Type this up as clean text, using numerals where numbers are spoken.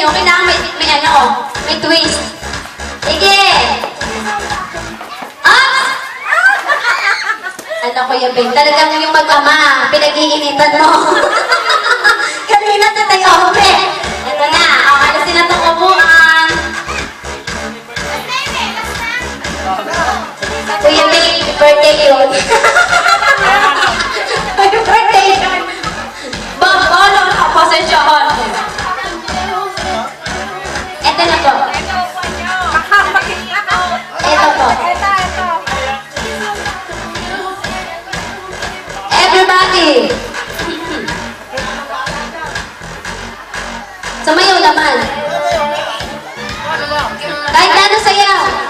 nyo, kailangan may ano, may twist. Sige! Ah! Ano ko yan, babe? Talagang yung mag-ama, pinag-iinitan mo. Kanina tatay Ope. Ito na, alisin na itong upuan. Kuya, babe, birthday yun. Birthday yun. Bob, ano, pasensyahan. Ito na po. Ito po. Everybody! Sumayaw naman. Kahit ano sayaw.